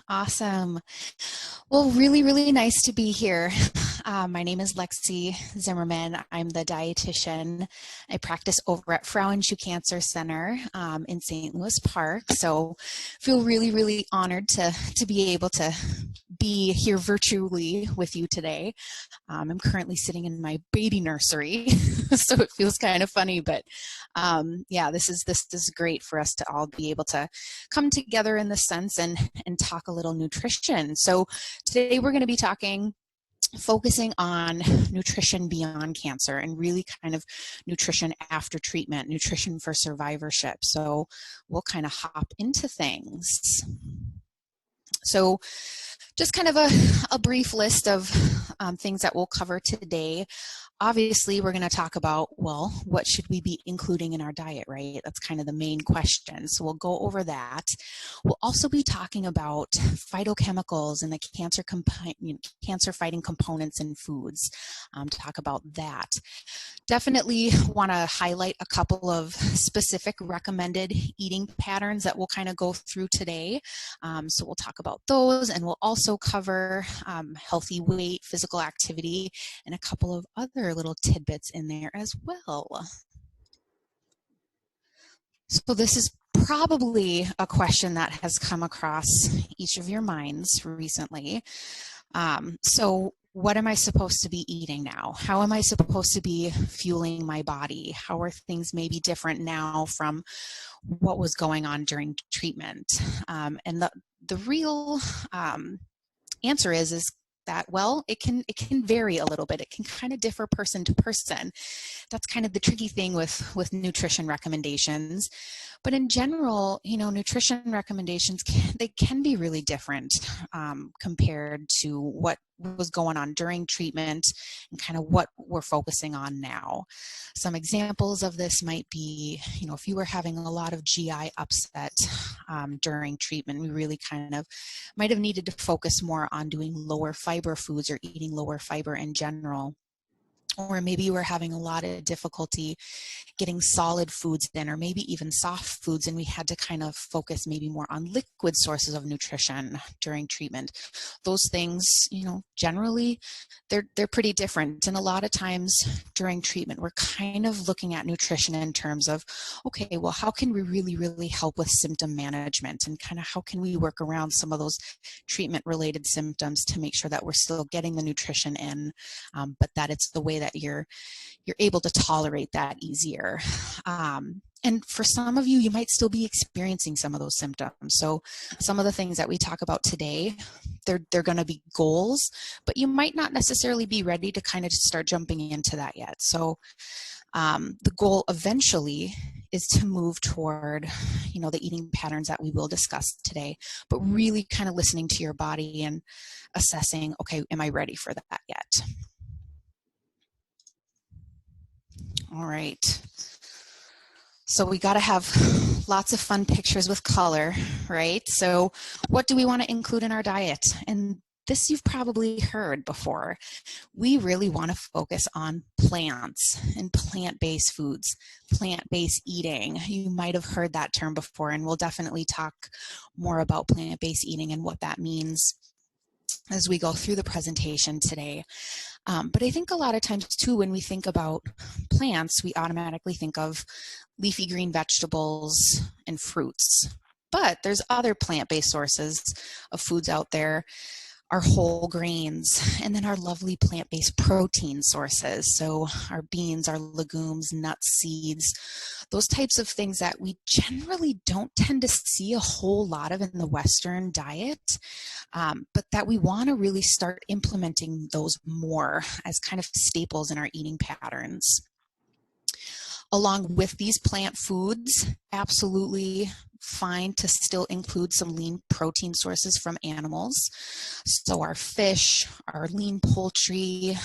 Awesome. Well, really nice to be here. My name is Lexi Zimmerman. I'm the dietitian. I practice over at Frauenschuh Cancer Center in St. Louis Park. So feel really honored to be able to be here virtually with you today. I'm currently sitting in my baby nursery, so it feels kind of funny, but yeah, this is great for us to all be able to come together in this sense and talk a little nutrition. So today we're going to be focusing on nutrition beyond cancer and really kind of nutrition after treatment, nutrition for survivorship. So we'll kind of hop into things. So just kind of a brief list of things that we'll cover today. Obviously, we're going to talk about, well, what should we be including in our diet, right? That's kind of the main question. So we'll go over that. We'll also be talking about phytochemicals and the cancer-fighting components in foods, talk about that. Definitely want to highlight a couple of specific recommended eating patterns that we'll kind of go through today. So we'll talk about those, and we'll also cover healthy weight, physical activity, and a couple of other little tidbits in there as well. So this is probably a question that has come across each of your minds recently. So what am I supposed to be eating now? How am I supposed to be fueling my body? How are things maybe different now from what was going on during treatment? And the real answer is that, well, it can vary a little bit. It can kind of differ person to person. That's kind of the tricky thing with nutrition recommendations. But in general, nutrition recommendations can be really different compared to what was going on during treatment and kind of what we're focusing on now. Some examples of this might be, if you were having a lot of GI upset during treatment, we really kind of might have needed to focus more on doing lower fiber foods or eating lower fiber in general. Or maybe you were having a lot of difficulty getting solid foods in, or maybe even soft foods, and we had to kind of focus maybe more on liquid sources of nutrition during treatment. Those things, generally they're pretty different. And a lot of times during treatment, we're kind of looking at nutrition in terms of, okay, well, how can we really help with symptom management, and kind of how can we work around some of those treatment related symptoms to make sure that we're still getting the nutrition in, but that it's the way that you're able to tolerate that easier. And for some of you, you might still be experiencing some of those symptoms. So some of the things that we talk about today, they're going to be goals, but you might not necessarily be ready to kind of start jumping into that yet. So the goal eventually is to move toward, the eating patterns that we will discuss today, but really kind of listening to your body and assessing, okay, am I ready for that yet? All right. So we got to have lots of fun pictures with color, right? So what do we want to include in our diet? And this you've probably heard before. We really want to focus on plants and plant-based foods, plant-based eating. You might have heard that term before, and we'll definitely talk more about plant-based eating and what that means as we go through the presentation today. But I think a lot of times too, when we think about plants, we automatically think of leafy green vegetables and fruits. But there's other plant-based sources of foods out there, our whole grains, and then our lovely plant-based protein sources. So our beans, our legumes, nuts, seeds, those types of things that we generally don't tend to see a whole lot of in the Western diet, but that we want to really start implementing those more as kind of staples in our eating patterns. Along with these plant foods, absolutely fine to still include some lean protein sources from animals. So our fish, our lean poultry,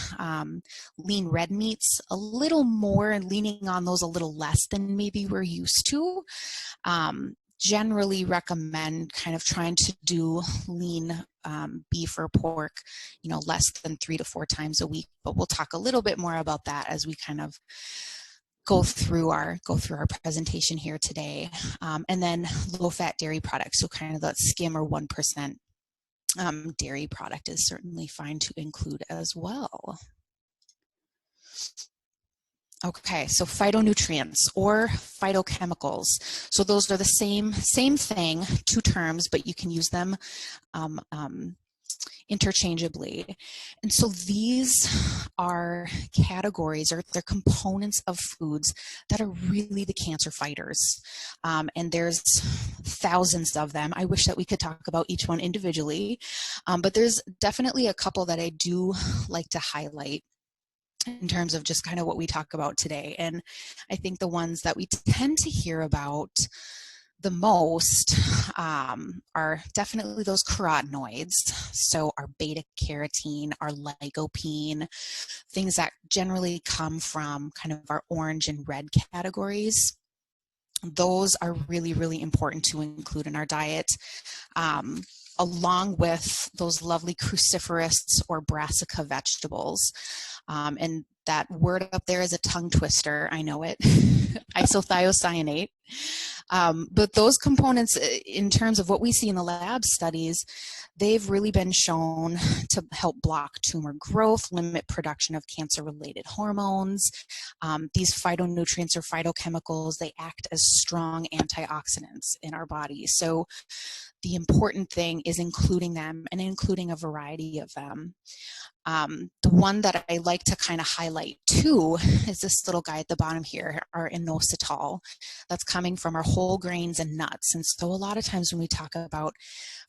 lean red meats, a little more, and leaning on those a little less than maybe we're used to. Generally recommend kind of trying to do lean beef or pork, less than 3 to 4 times a week, but we'll talk a little bit more about that as we kind of go through our presentation here today. And then low-fat dairy products, so kind of that skim or 1% dairy product is certainly fine to include as well. Okay, so phytonutrients or phytochemicals. So those are the same thing, two terms, but you can use them interchangeably. And so these are categories, or they're components of foods that are really the cancer fighters. And there's thousands of them. I wish that we could talk about each one individually, but there's definitely a couple that I do like to highlight in terms of just kind of what we talk about today. And I think the ones that we tend to hear about the most are definitely those carotenoids. So our beta carotene, our lycopene, things that generally come from kind of our orange and red categories. Those are really, really important to include in our diet. Along with those lovely cruciferous or brassica vegetables. And that word up there is a tongue twister, I know it, isothiocyanate. But those components, in terms of what we see in the lab studies, they've really been shown to help block tumor growth, limit production of cancer-related hormones. These phytonutrients or phytochemicals, they act as strong antioxidants in our body. So the important thing is including them and including a variety of them. The one that I like to kind of highlight too is this little guy at the bottom here, our inositol, that's coming from our whole grains and nuts. And so a lot of times when we talk about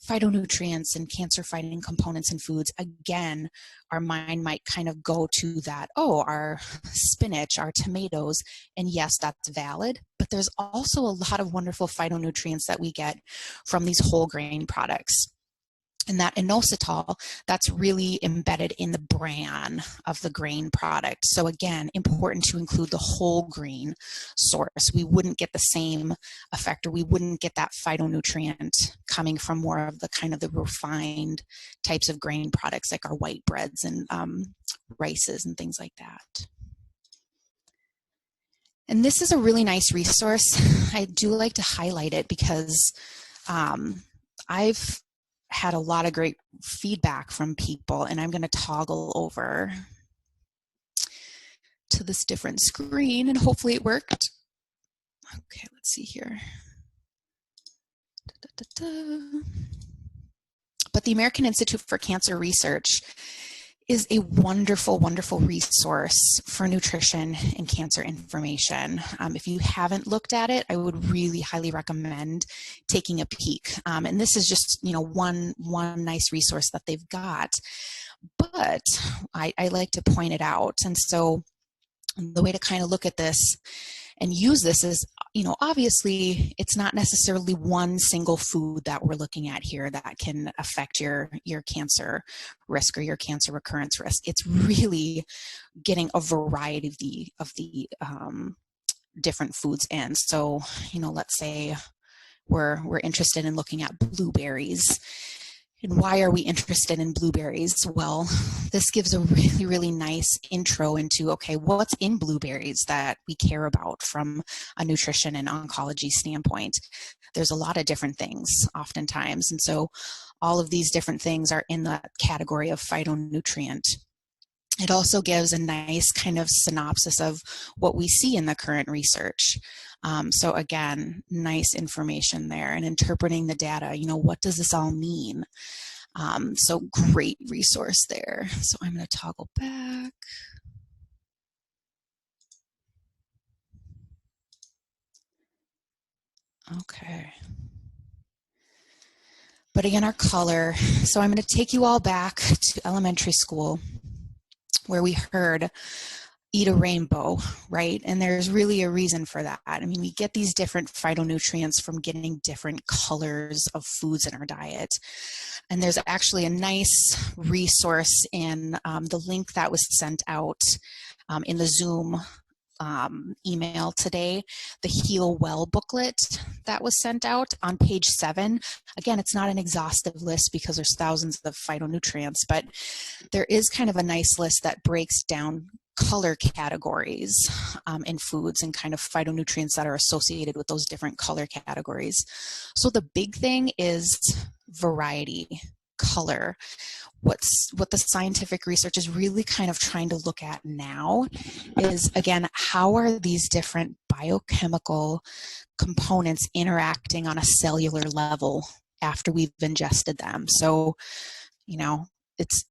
phytonutrients and cancer-fighting components in foods, again, our mind might kind of go to that, oh, our spinach, our tomatoes, and yes, that's valid, but there's also a lot of wonderful phytonutrients that we get from these whole grain products. And that inositol, that's really embedded in the bran of the grain product. So again, important to include the whole grain source. We wouldn't get the same effect, or we wouldn't get that phytonutrient coming from more of the kind of the refined types of grain products like our white breads and rices and things like that. And this is a really nice resource. I do like to highlight it because I've had a lot of great feedback from people, and I'm going to toggle over to this different screen and hopefully it worked. Okay, let's see here. But the American Institute for Cancer Research is a wonderful, wonderful resource for nutrition and cancer information. If you haven't looked at it, I would really highly recommend taking a peek. And this is just, one nice resource that they've got. But I like to point it out. And so the way to kind of look at this and use this is, obviously it's not necessarily one single food that we're looking at here that can affect your cancer risk or your cancer recurrence risk. It's really getting a variety of the different foods in. So, let's say we're interested in looking at blueberries. And why are we interested in blueberries? Well, this gives a really, really nice intro into, okay, what's in blueberries that we care about from a nutrition and oncology standpoint? There's a lot of different things oftentimes. And so all of these different things are in the category of phytonutrient. It also gives a nice kind of synopsis of what we see in the current research. So again, nice information there, and interpreting the data, what does this all mean? So great resource there. So I'm going to toggle back. Okay. But again, our color. So I'm going to take you all back to elementary school, where we heard eat a rainbow, right? And there's really a reason for that. I mean, we get these different phytonutrients from getting different colors of foods in our diet. And there's actually a nice resource in the link that was sent out in the Zoom email today, the Heal Well booklet that was sent out on page 7. Again, it's not an exhaustive list because there's thousands of phytonutrients, but there is kind of a nice list that breaks down color categories in foods and kind of phytonutrients that are associated with those different color categories. So the big thing is variety, color. What the scientific research is really kind of trying to look at now is, again, how are these different biochemical components interacting on a cellular level after we've ingested them. So,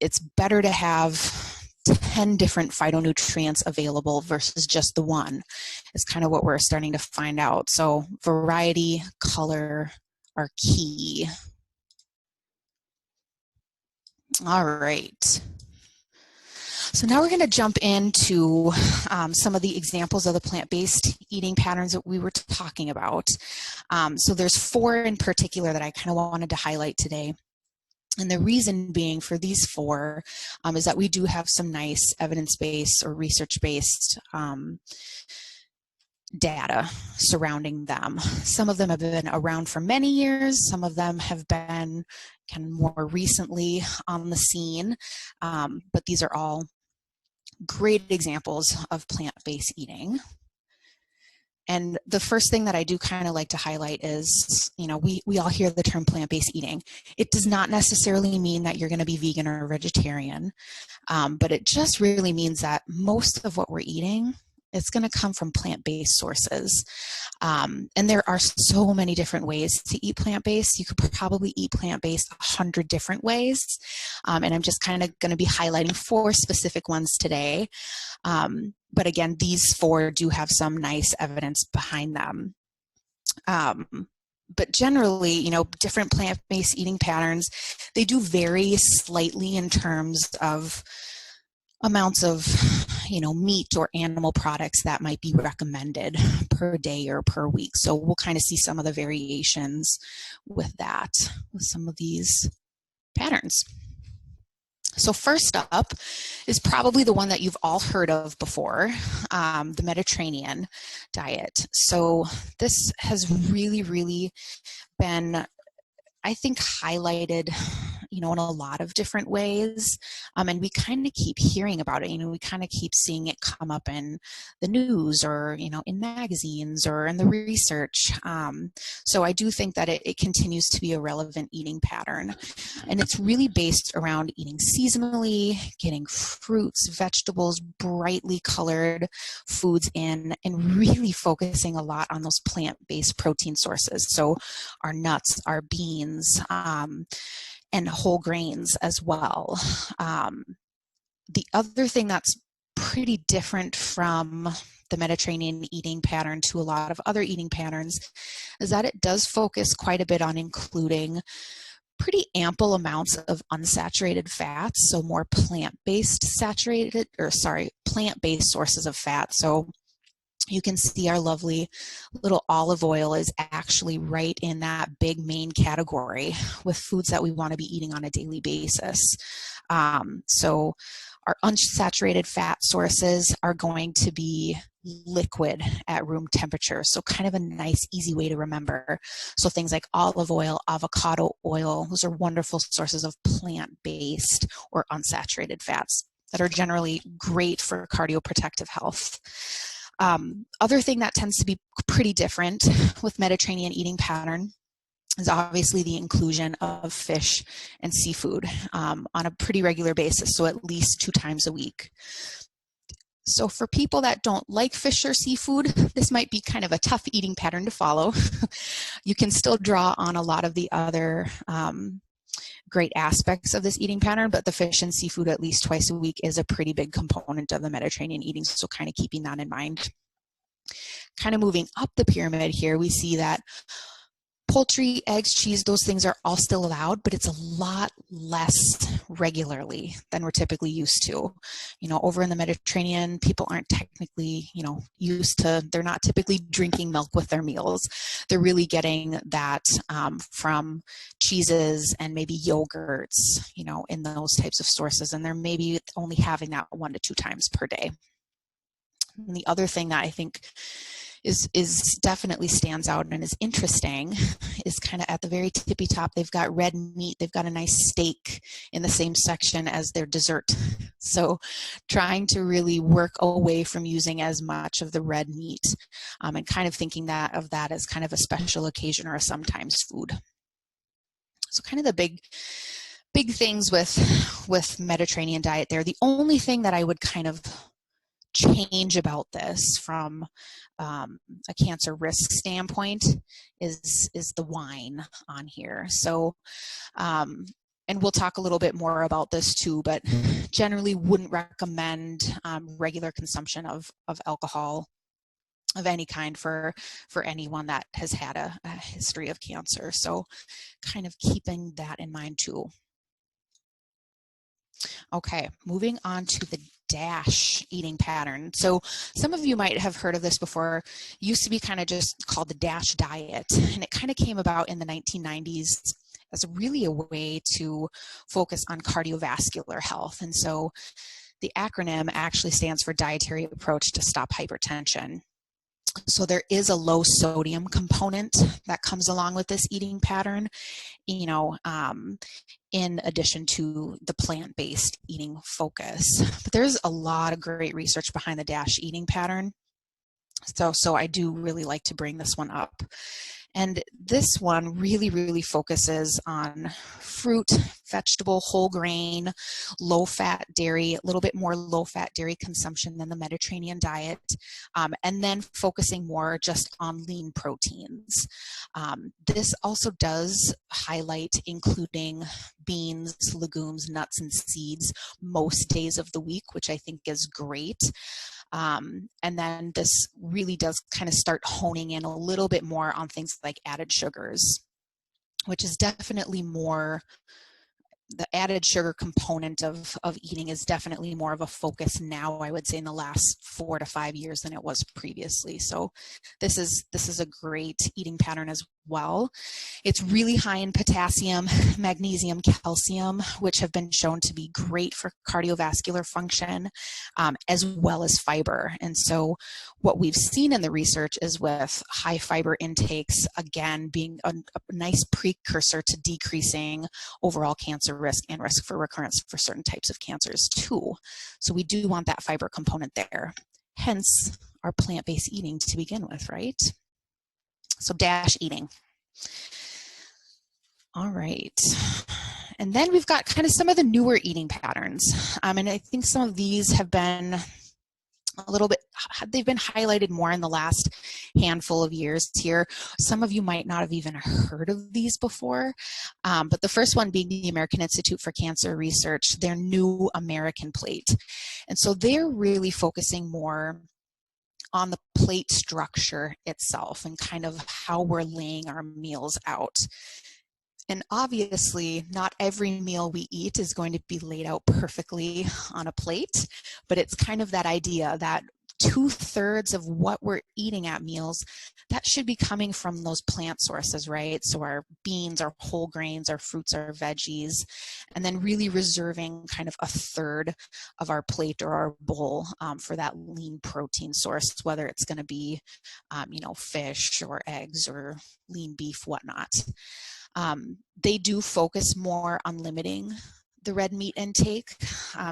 it's better to have 10 different phytonutrients available versus just the one, is kind of what we're starting to find out. So variety, color are key. All right. So now we're going to jump into some of the examples of the plant-based eating patterns that we were talking about. So there's 4 in particular that I kind of wanted to highlight today. And the reason being for these 4 is that we do have some nice evidence-based or research-based data surrounding them. Some of them have been around for many years. Some of them have been kind of more recently on the scene. But these are all great examples of plant-based eating. And the first thing that I do kind of like to highlight is, we all hear the term plant-based eating. It does not necessarily mean that you're going to be vegan or vegetarian, but it just really means that most of what we're eating, it's going to come from plant-based sources. And there are so many different ways to eat plant-based. You could probably eat plant-based 100 different ways. And I'm just kind of going to be highlighting 4 specific ones today. But again, these 4 do have some nice evidence behind them. But generally, different plant-based eating patterns, they do vary slightly in terms of amounts of, meat or animal products that might be recommended per day or per week. So we'll kind of see some of the variations with that, with some of these patterns. So first up is probably the one that you've all heard of before, the Mediterranean diet. So this has really, really been, I think, highlighted, in a lot of different ways. And we kind of keep hearing about it. We kind of keep seeing it come up in the news or, in magazines or in the research. So I do think that it continues to be a relevant eating pattern. And it's really based around eating seasonally, getting fruits, vegetables, brightly colored foods in, and really focusing a lot on those plant-based protein sources. So our nuts, our beans, and whole grains as well. The other thing that's pretty different from the Mediterranean eating pattern to a lot of other eating patterns is that it does focus quite a bit on including pretty ample amounts of unsaturated fats, so more plant-based plant-based sources of fat. So you can see our lovely little olive oil is actually right in that big main category with foods that we want to be eating on a daily basis. So our unsaturated fat sources are going to be liquid at room temperature. So kind of a nice, easy way to remember. So things like olive oil, avocado oil, those are wonderful sources of plant-based or unsaturated fats that are generally great for cardioprotective health. Other thing that tends to be pretty different with Mediterranean eating pattern is obviously the inclusion of fish and seafood on a pretty regular basis, so at least 2 times a week. So for people that don't like fish or seafood, this might be kind of a tough eating pattern to follow. You can still draw on a lot of the other great aspects of this eating pattern, but the fish and seafood at least twice a week is a pretty big component of the Mediterranean eating, so kind of keeping that in mind. Kind of moving up the pyramid here, we see that poultry, eggs, cheese, those things are all still allowed, but it's a lot less regularly than we're typically used to. Over in the Mediterranean, people aren't technically, they're not typically drinking milk with their meals. They're really getting that from cheeses and maybe yogurts, in those types of sources. And they're maybe only having that 1 to 2 times per day. And the other thing that I think is definitely stands out and is interesting is kind of at the very tippy top. They've got red meat. They've got a nice steak in the same section as their dessert. So trying to really work away from using as much of the red meat, and kind of thinking that of that as kind of a special occasion or a sometimes food. So kind of the big things with Mediterranean diet there. The only thing that I would kind of change about this from a cancer risk standpoint is the wine on here. So, and we'll talk a little bit more about this too, but generally wouldn't recommend regular consumption of alcohol of any kind for anyone that has had a history of cancer. So kind of keeping that in mind too. Okay, moving on to the DASH eating pattern. So some of you might have heard of this before. It used to be kind of just called the DASH diet, and it kind of came about in the 1990s as really a way to focus on cardiovascular health. And so the acronym actually stands for Dietary Approach to Stop Hypertension. So there is a low sodium component that comes along with this eating pattern, you know, in addition to the plant-based eating focus. But there's a lot of great research behind the DASH eating pattern. So I do really like to bring this one up. And this one really focuses on fruit, vegetable, whole grain, low-fat dairy, a little bit more low-fat dairy consumption than the Mediterranean diet, and then focusing more just on lean proteins. This also does highlight including beans, legumes, nuts, and seeds most days of the week, which I think is great. And then this really does kind of start honing in a little bit more on things like added sugars, which is definitely more, the added sugar component of eating is definitely more of a focus now, I would say, in the last 4 to 5 years than it was previously. So this is a great eating pattern as well. It's really high in potassium, magnesium, calcium, which have been shown to be great for cardiovascular function, as well as fiber. And so what we've seen in the research is with high fiber intakes, again, being a nice precursor to decreasing overall cancer risk and risk for recurrence for certain types of cancers too. So we do want that fiber component there. Hence our plant-based eating to begin with, right? So DASH eating. All right. And then we've got kind of some of the newer eating patterns. And I think some of these have been a little bit, they've been highlighted more in the last handful of years here. Some of you might not have even heard of these before, but the first one being the American Institute for Cancer Research, their new American Plate. And so they're really focusing more on the plate structure itself and kind of how we're laying our meals out. And obviously, not every meal we eat is going to be laid out perfectly on a plate, but it's kind of that idea that 2/3 of what we're eating at meals, that should be coming from those plant sources, right? So our beans, our whole grains, our fruits, our veggies, and then really reserving kind of 1/3 of our plate or our bowl for that lean protein source, whether it's going to be, fish or eggs or lean beef, whatnot. They do focus more on limiting the red meat intake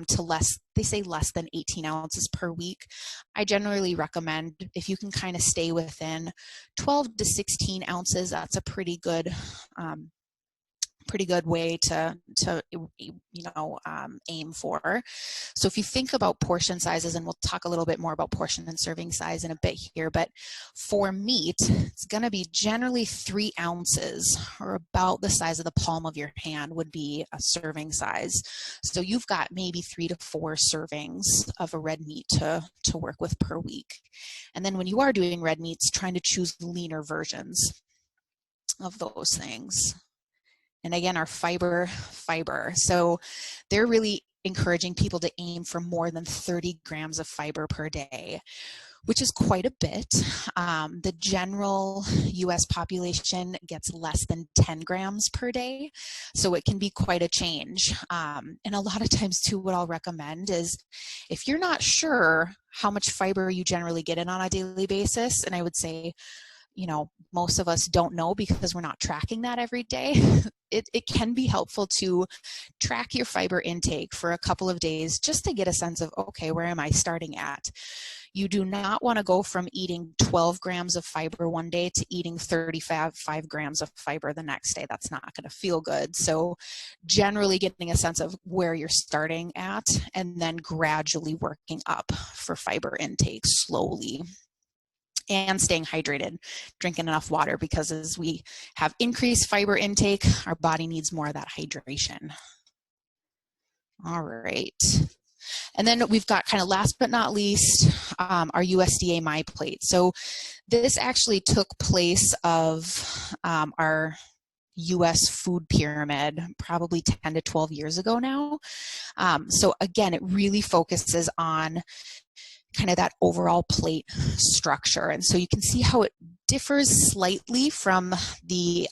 to less, they say less than 18 ounces per week. I generally recommend if you can kind of stay within 12 to 16 ounces, that's a pretty good way to aim for. So if you think about portion sizes, and we'll talk a little bit more about portion and serving size in a bit here, but for meat, it's going to be generally 3 ounces, or about the size of the palm of your hand would be a serving size. So you've got maybe 3 to 4 servings of a red meat to work with per week. And then when you are doing red meats, trying to choose leaner versions of those things. And again, our fiber. So they're really encouraging people to aim for more than 30 grams of fiber per day, which is quite a bit. The general US population gets less than 10 grams per day, so it can be quite a change. And a lot of times too, what I'll recommend is if you're not sure how much fiber you generally get in on a daily basis, and I would say, you know, most of us don't know because we're not tracking that every day. It can be helpful to track your fiber intake for a couple of days just to get a sense of, okay, where am I starting at? You do not want to go from eating 12 grams of fiber one day to eating 35 grams of fiber the next day. That's not going to feel good. So generally getting a sense of where you're starting at and then gradually working up for fiber intake slowly. And staying hydrated, drinking enough water, because as we have increased fiber intake, our body needs more of that hydration. All right. And then we've got, kind of last but not least, our USDA My Plate. So this actually took place of our US food pyramid probably 10 to 12 years ago now. So again, it really focuses on kind of that overall plate structure. And so you can see how it differs slightly from the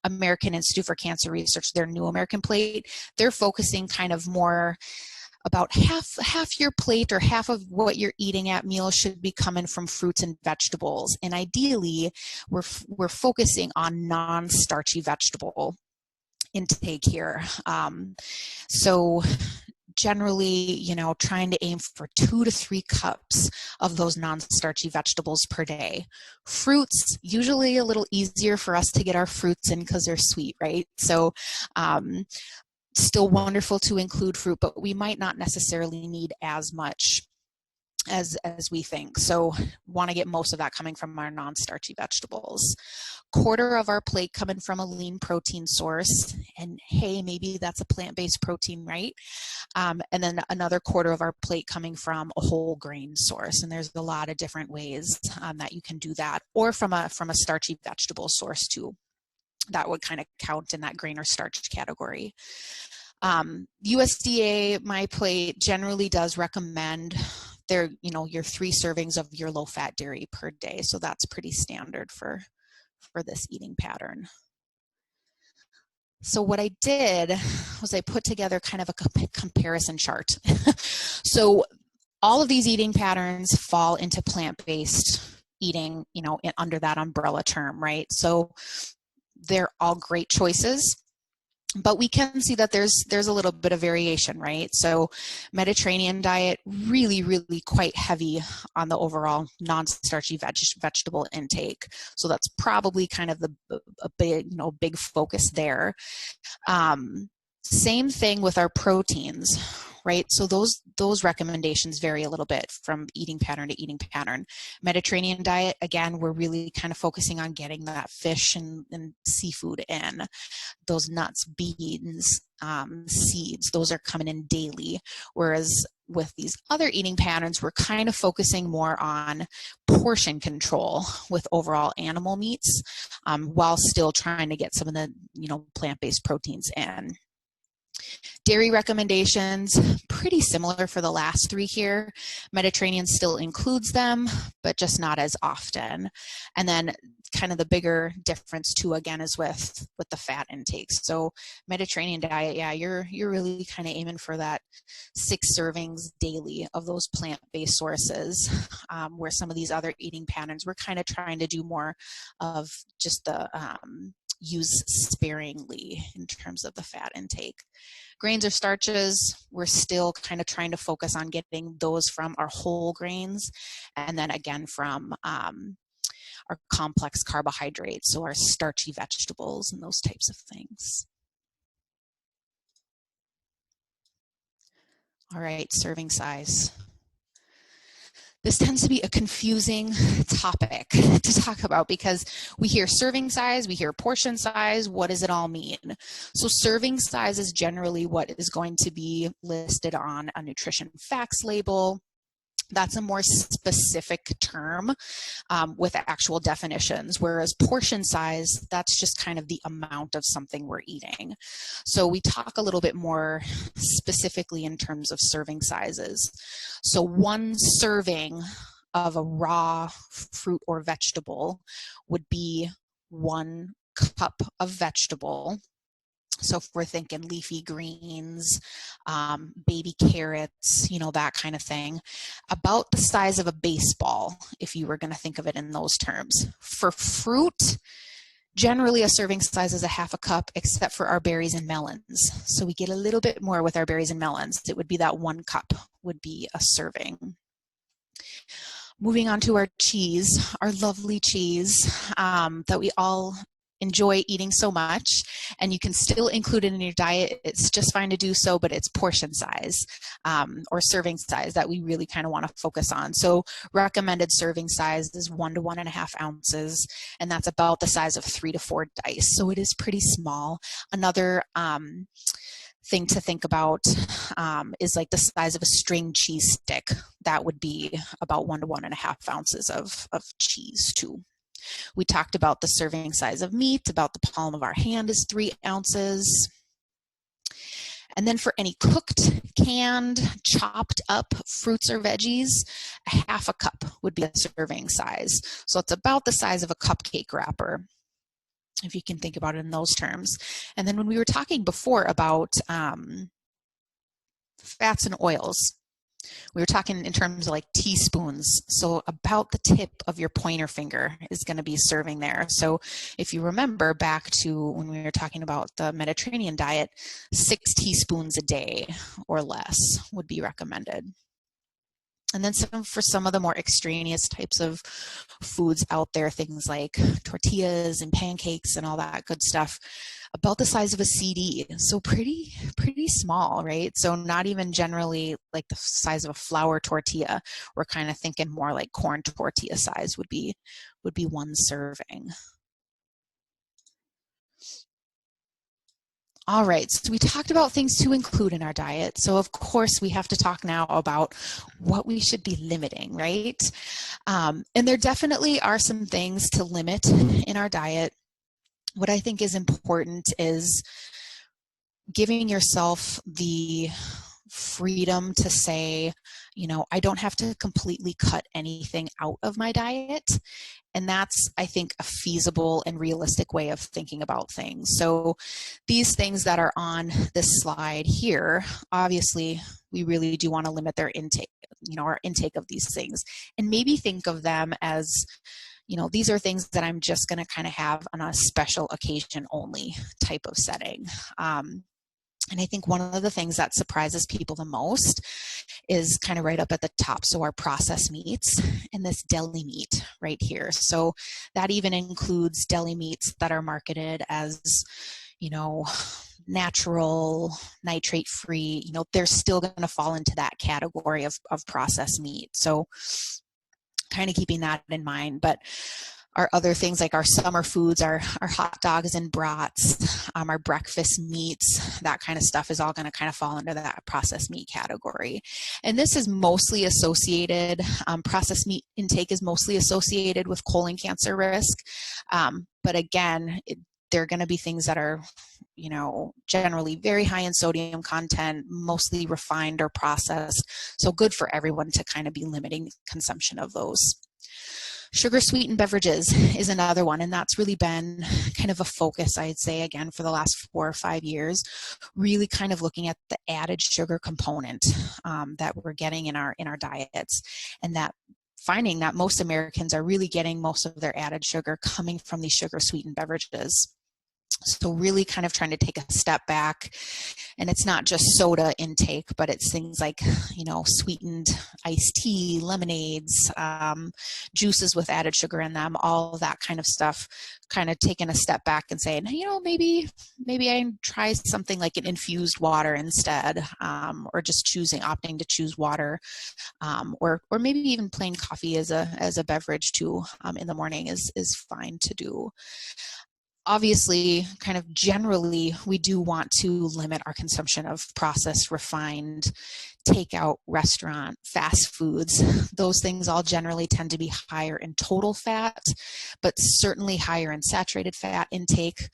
American Institute for Cancer Research, their New American Plate. They're focusing kind of more about half your plate, or half of what you're eating at meals, should be coming from fruits and vegetables. And ideally, we're focusing on non-starchy vegetable intake here. So generally, you know, trying to aim for 2 to 3 cups of those non-starchy vegetables per day. Fruits, usually a little easier for us to get our fruits in because they're sweet, right? So still wonderful to include fruit, but we might not necessarily need as much as we think. So want to get most of that coming from our non-starchy vegetables. Quarter of our plate coming from a lean protein source, and hey, maybe that's a plant-based protein, right? And then another quarter of our plate coming from a whole grain source, and there's a lot of different ways that you can do that, or from a starchy vegetable source too. That would kind of count in that grain or starch category. USDA My Plate generally does recommend your 3 servings of your low-fat dairy per day. So that's pretty standard for this eating pattern. So what I did was I put together kind of a comparison chart. So all of these eating patterns fall into plant-based eating, under that umbrella term, right? So they're all great choices. But we can see that there's a little bit of variation, right? So Mediterranean diet, really, really quite heavy on the overall non-starchy vegetable intake. So that's probably kind of a big focus there. Same thing with our proteins, right? So those recommendations vary a little bit from eating pattern to eating pattern. Mediterranean diet, again, we're really kind of focusing on getting that fish and seafood in. Those nuts, beans, seeds, those are coming in daily. Whereas with these other eating patterns, we're kind of focusing more on portion control with overall animal meats, while still trying to get some of the, plant-based proteins in. Dairy recommendations, pretty similar for the last 3 here. Mediterranean still includes them, but just not as often. And then kind of the bigger difference too, again, is with the fat intakes. So Mediterranean diet, yeah, you're really kind of aiming for that 6 servings daily of those plant-based sources, where some of these other eating patterns, we're kind of trying to do more of just the use sparingly in terms of the fat intake. Grains or starches, we're still kind of trying to focus on getting those from our whole grains, and then again from our complex carbohydrates, so our starchy vegetables and those types of things. All right, serving size. This tends to be a confusing topic to talk about because we hear serving size, we hear portion size, what does it all mean? So serving size is generally what is going to be listed on a nutrition facts label. That's a more specific term with actual definitions, whereas portion size, that's just kind of the amount of something we're eating. So we talk a little bit more specifically in terms of serving sizes. So 1 serving of a raw fruit or vegetable would be 1 cup of vegetable. So if we're thinking leafy greens, baby carrots, that kind of thing, about the size of a baseball, if you were going to think of it in those terms. For fruit, generally a serving size is a half a cup, except for our berries and melons. So we get a little bit more with our berries and melons. It would be that 1 cup would be a serving. Moving on to our cheese, our lovely cheese that we all enjoy eating so much, and you can still include it in your diet. It's just fine to do so, but it's portion size or serving size that we really kind of want to focus on. So recommended serving size is 1 to 1.5 ounces, and that's about the size of 3 to 4 dice. So it is pretty small. Another thing to think about is like the size of a string cheese stick. That would be about 1 to 1.5 ounces of cheese too. We talked about the serving size of meat, about the palm of our hand is 3 ounces. And then for any cooked, canned, chopped up fruits or veggies, a half a cup would be a serving size. So it's about the size of a cupcake wrapper, if you can think about it in those terms. And then when we were talking before about fats and oils, we were talking in terms of like teaspoons. So about the tip of your pointer finger is going to be serving there. So if you remember back to when we were talking about the Mediterranean diet, 6 teaspoons a day or less would be recommended. And then for some of the more extraneous types of foods out there, things like tortillas and pancakes and all that good stuff, about the size of a CD. So pretty small, right? So not even generally like the size of a flour tortilla. We're kind of thinking more like corn tortilla size would be 1 serving. All right, so we talked about things to include in our diet. So of course we have to talk now about what we should be limiting, right? And there definitely are some things to limit in our diet. What I think is important is giving yourself the freedom to say, I don't have to completely cut anything out of my diet. And that's, I think, a feasible and realistic way of thinking about things. So these things that are on this slide here, obviously, we really do want to limit their intake, our intake of these things. And maybe think of them as, these are things that I'm just going to kind of have on a special occasion only type of setting. And I think one of the things that surprises people the most is kind of right up at the top. So our processed meats and this deli meat right here. So that even includes deli meats that are marketed as, natural, nitrate-free, they're still going to fall into that category of processed meat. So kind of keeping that in mind. But our other things like our summer foods, our hot dogs and brats, our breakfast meats, that kind of stuff is all going to kind of fall into that processed meat category. And this is mostly associated, processed meat intake is mostly associated with colon cancer risk. But again, they're going to be things that are, generally very high in sodium content, mostly refined or processed. So good for everyone to kind of be limiting consumption of those. Sugar sweetened beverages is another one, and that's really been kind of a focus, I'd say, again, for the last 4 or 5 years, really kind of looking at the added sugar component that we're getting in our diets, and that finding that most Americans are really getting most of their added sugar coming from these sugar sweetened beverages. So really kind of trying to take a step back, and it's not just soda intake, but it's things like, sweetened iced tea, lemonades, juices with added sugar in them, all that kind of stuff, kind of taking a step back and saying, maybe I try something like an infused water instead, or just opting to choose water, or maybe even plain coffee as a beverage too, in the morning is fine to do. Obviously, kind of generally, we do want to limit our consumption of processed, refined, takeout, restaurant, fast foods. Those things all generally tend to be higher in total fat, but certainly higher in saturated fat intake.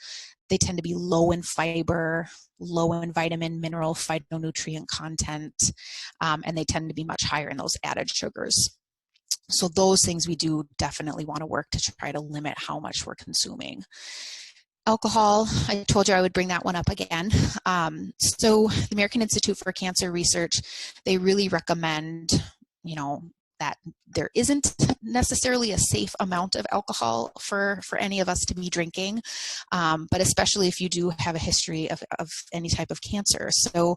They tend to be low in fiber, low in vitamin, mineral, phytonutrient content, and they tend to be much higher in those added sugars. So those things we do definitely want to work to try to limit how much we're consuming. Alcohol, I told you I would bring that one up again. So the American Institute for Cancer Research, they really recommend, that there isn't necessarily a safe amount of alcohol for any of us to be drinking, but especially if you do have a history of any type of cancer. So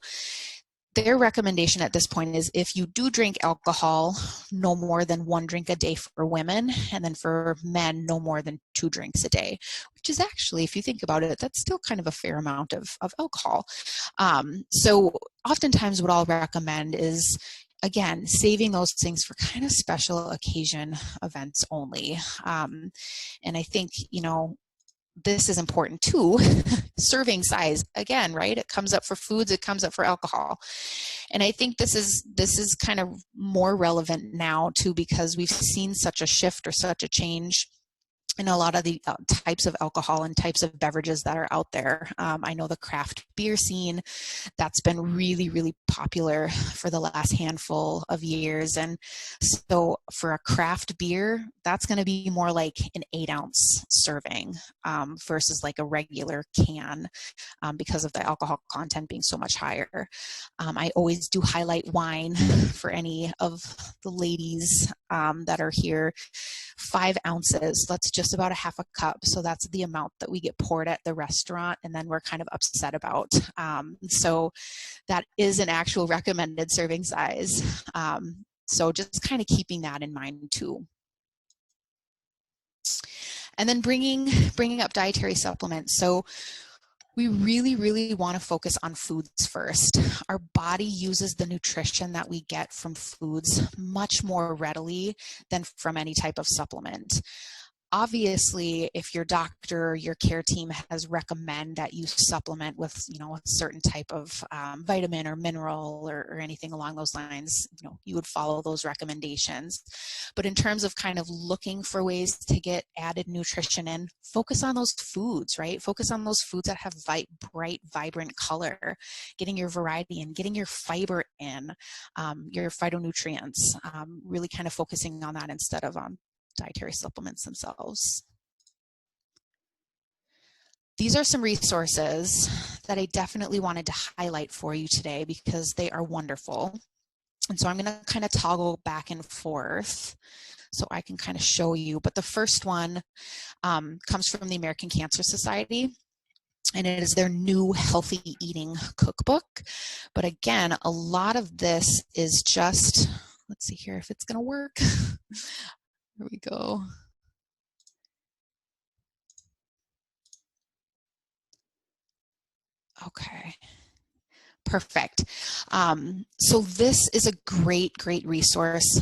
their recommendation at this point is if you do drink alcohol, no more than 1 drink a day for women, and then for men, no more than 2 drinks a day, which is actually, if you think about it, that's still kind of a fair amount of alcohol. So oftentimes what I'll recommend is, again, saving those things for kind of special occasion events only. And I think, this is important too. Serving size, again, right? It comes up for foods, it comes up for alcohol. And I think this is kind of more relevant now too, because we've seen such a shift or such a change in a lot of the types of alcohol and types of beverages that are out there. I know the craft beer scene, that's been really, really popular for the last handful of years. And so for a craft beer, that's going to be more like an 8-ounce serving versus like a regular can because of the alcohol content being so much higher. I always do highlight wine for any of the ladies that are here. 5 ounces, that's just about a half a cup. So that's the amount that we get poured at the restaurant and then we're kind of upset about. So that is an actual recommended serving size. So just kind of keeping that in mind too. And then bringing up dietary supplements. So we really, really want to focus on foods first. Our body uses the nutrition that we get from foods much more readily than from any type of supplement. Obviously, if your doctor or your care team has recommended that you supplement with, a certain type of vitamin or mineral or anything along those lines, you would follow those recommendations. But in terms of kind of looking for ways to get added nutrition in, focus on those foods, right? Focus on those foods that have bright, vibrant color, getting your variety in, getting your fiber in, your phytonutrients, really kind of focusing on that instead of on dietary supplements themselves. These are some resources that I definitely wanted to highlight for you today because they are wonderful. And so I'm going to kind of toggle back and forth so I can kind of show you. But the first one comes from the American Cancer Society, and it is their new healthy eating cookbook. But again, a lot of this is just, let's see here if it's going to work. Here we go. Okay. Perfect. So this is a great, great resource.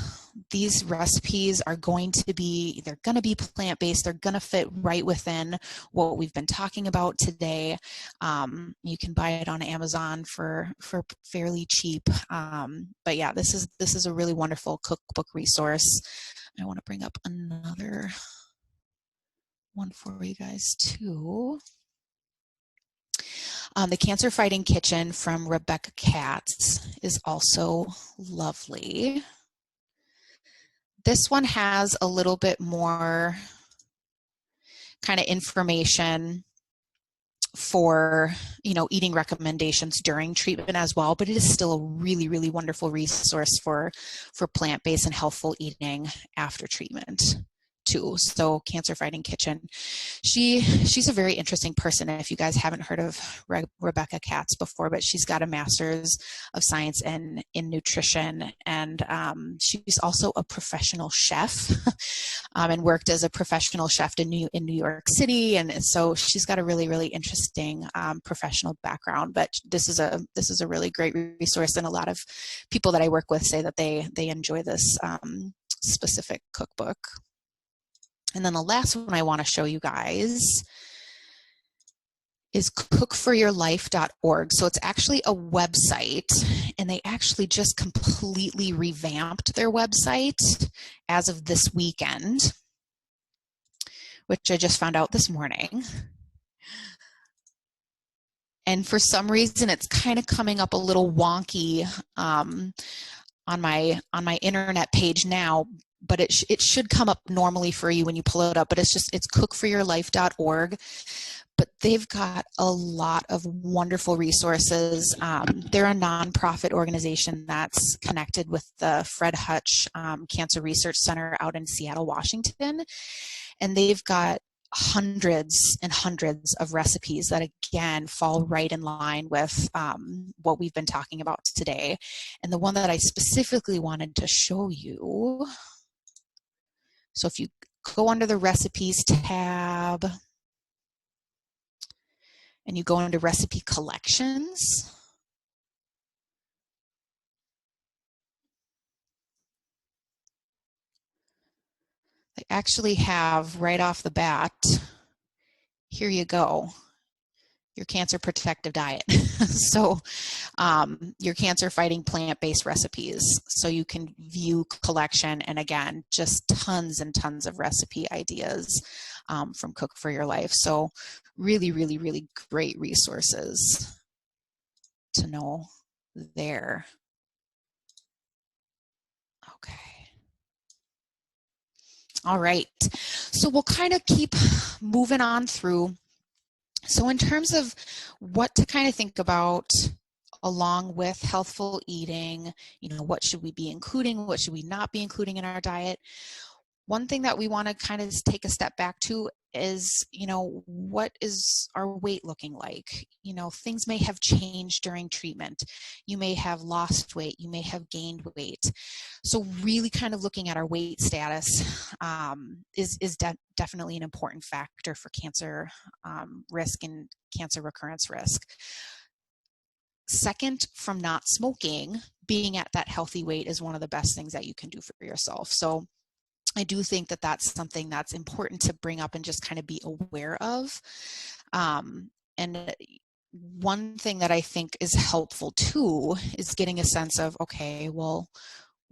These recipes are they're going to be plant-based. They're going to fit right within what we've been talking about today. You can buy it on Amazon for fairly cheap. But yeah, this is a really wonderful cookbook resource. I want to bring up another one for you guys too. The Cancer Fighting Kitchen from Rebecca Katz is also lovely. This one has a little bit more kind of information for, eating recommendations during treatment as well, but it is still a really, really wonderful resource for plant-based and healthful eating after treatment too. So Cancer Fighting Kitchen. She's a very interesting person. If you guys haven't heard of Rebecca Katz before, but she's got a master's of science in nutrition, and she's also a professional chef and worked as a professional chef in New York City. And so she's got a really, really interesting professional background. But this is a really great resource, and a lot of people that I work with say that they enjoy this specific cookbook. And then the last one I want to show you guys is cookforyourlife.org. So it's actually a website, and they actually just completely revamped their website as of this weekend, which I just found out this morning. And for some reason, it's kind of coming up a little wonky on my internet page now, but it should come up normally for you when you pull it up, but it's cookforyourlife.org. But they've got a lot of wonderful resources. They're a nonprofit organization that's connected with the Fred Hutch Cancer Research Center out in Seattle, Washington. And they've got hundreds and hundreds of recipes that, again, fall right in line with what we've been talking about today. And the one that I specifically wanted to show you, so if you go under the recipes tab and you go into recipe collections, they actually have right off the bat, here you go, your cancer protective diet. So your cancer fighting plant-based recipes. So you can view collection, and again, just tons and tons of recipe ideas from Cook for Your Life. So really, really, really great resources to know there. Okay. All right. So we'll kind of keep moving on through. So in terms of what to kind of think about along with healthful eating, what should we be including? What should we not be including in our diet? One thing that we want to kind of take a step back to is, what is our weight looking like? Things may have changed during treatment. You may have lost weight. You may have gained weight. So really kind of looking at our weight status is definitely an important factor for cancer risk and cancer recurrence risk. Second, from not smoking, being at that healthy weight is one of the best things that you can do for yourself. So I do think that that's something that's important to bring up and just kind of be aware of. And one thing that I think is helpful too is getting a sense of, okay, well,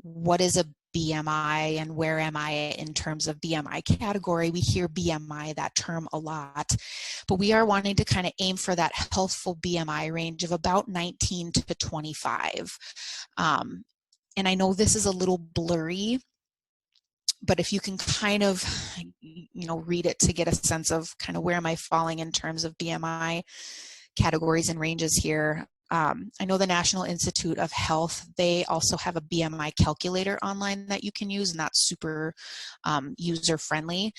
what is a BMI and where am I in terms of BMI category? We hear BMI, that term, a lot, but we are wanting to kind of aim for that healthful BMI range of about 19 to 25. And I know this is a little blurry, but if you can kind of, read it to get a sense of kind of where am I falling in terms of BMI categories and ranges here. I know the National Institute of Health, they also have a BMI calculator online that you can use, and that's super user-friendly.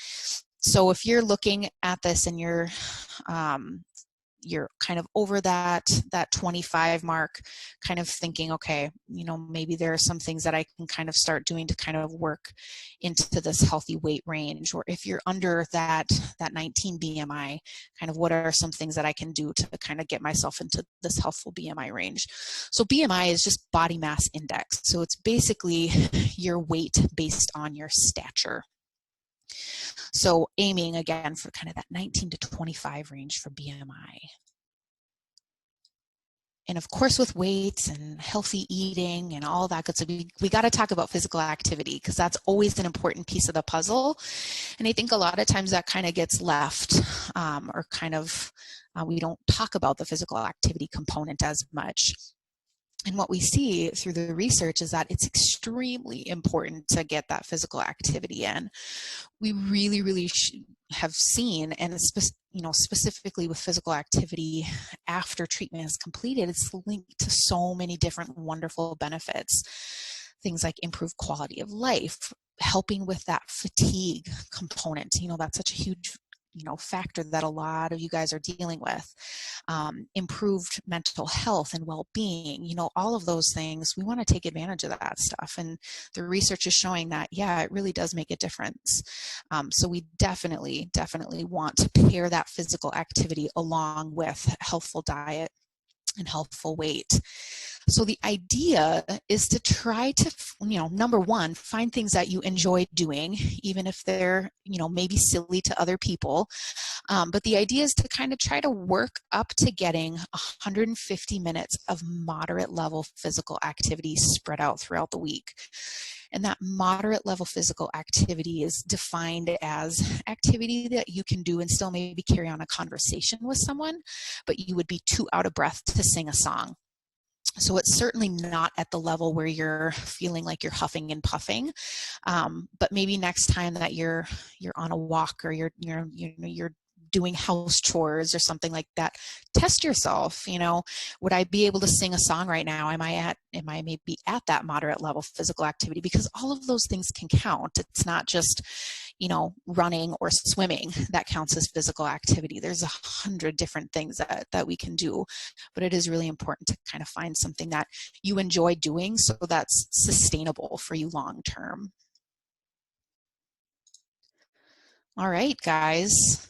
So if you're looking at this and you're kind of over that 25 mark, kind of thinking, okay, maybe there are some things that I can kind of start doing to kind of work into this healthy weight range. Or if you're under that 19 BMI, kind of what are some things that I can do to kind of get myself into this healthful BMI range. So BMI is just body mass index. So it's basically your weight based on your stature. So aiming again for kind of that 19 to 25 range for BMI. And of course, with weights and healthy eating and all that good stuff, we got to talk about physical activity, because that's always an important piece of the puzzle. And I think a lot of times that kind of gets left, or kind of we don't talk about the physical activity component as much. And what we see through the research is that it's extremely important to get that physical activity in. We really, really have seen, and specifically with physical activity after treatment is completed, it's linked to so many different wonderful benefits. Things like improved quality of life, helping with that fatigue component. That's such a huge factor that a lot of you guys are dealing with. Improved mental health and well-being, all of those things, we want to take advantage of that stuff. And the research is showing that, yeah, it really does make a difference. So we definitely want to pair that physical activity along with healthful diet and healthful weight. So the idea is to try to, number one, find things that you enjoy doing, even if they're, maybe silly to other people. But the idea is to kind of try to work up to getting 150 minutes of moderate level physical activity spread out throughout the week. And that moderate level physical activity is defined as activity that you can do and still maybe carry on a conversation with someone, but you would be too out of breath to sing a song. So it's certainly not at the level where you're feeling like you're huffing and puffing, but maybe next time that you're on a walk, or you're doing house chores or something like that, test yourself. Would I be able to sing a song right now? Am I maybe at that moderate level physical activity? Because all of those things can count. It's not just running or swimming that counts as physical activity. There's 100 different things that we can do, but it is really important to kind of find something that you enjoy doing, so that's sustainable for you long term. All right, guys.